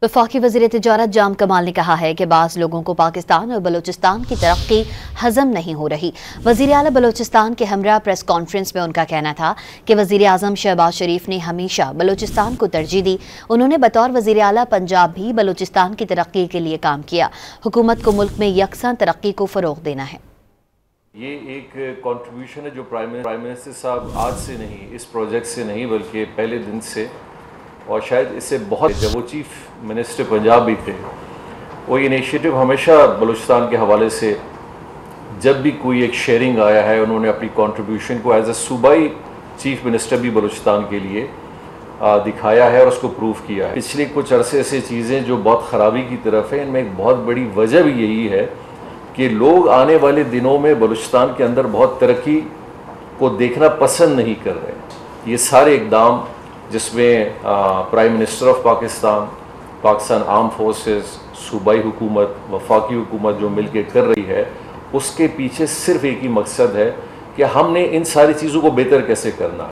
वफाकी वज़ीर तिजारत जाम कमाल ने कहा है कि बाज़ लोगों को पाकिस्तान और बलूचिस्तान की तरक्की हजम नहीं हो रही। वज़ीर आला बलूचिस्तान के हमरा प्रेस कॉन्फ्रेंस में उनका कहना था कि वज़ीर आज़म शहबाज शरीफ ने हमेशा बलूचिस्तान को तरजीह दी। उन्होंने बतौर वज़ीर आला पंजाब भी बलूचिस्तान की तरक्की के लिए काम किया। हुकूमत को मुल्क में यकसा तरक्की को फ़रोग़ देना है। ये एक कंट्रीब्यूशन है जो प्राइम मिनिस्टर साहब आज से नहीं, इस प्रोजेक्ट से नहीं बल्कि पहले दिन से, और शायद इससे बहुत, जब वो चीफ मिनिस्टर पंजाब भी थे, वो इनिशिएटिव हमेशा बलूचिस्तान के हवाले से जब भी कोई एक शेयरिंग आया है, उन्होंने अपनी कंट्रीब्यूशन को एज ए सूबाई चीफ मिनिस्टर भी बलूचिस्तान के लिए दिखाया है और उसको प्रूव किया है। पिछले कुछ अरसे से चीज़ें जो बहुत ख़राबी की तरफ है, इनमें एक बहुत बड़ी वजह भी यही है कि लोग आने वाले दिनों में बलूचिस्तान के अंदर बहुत तरक्की को देखना पसंद नहीं कर रहे। ये सारे इकदाम जिसमें prime minister of Pakistan arm forces, सूबाई हुकूमत, वफाकी हुकूमत जो मिलकर कर रही है, उसके पीछे सिर्फ एक ही मकसद है कि हमने इन सारी चीज़ों को बेहतर कैसे करना है।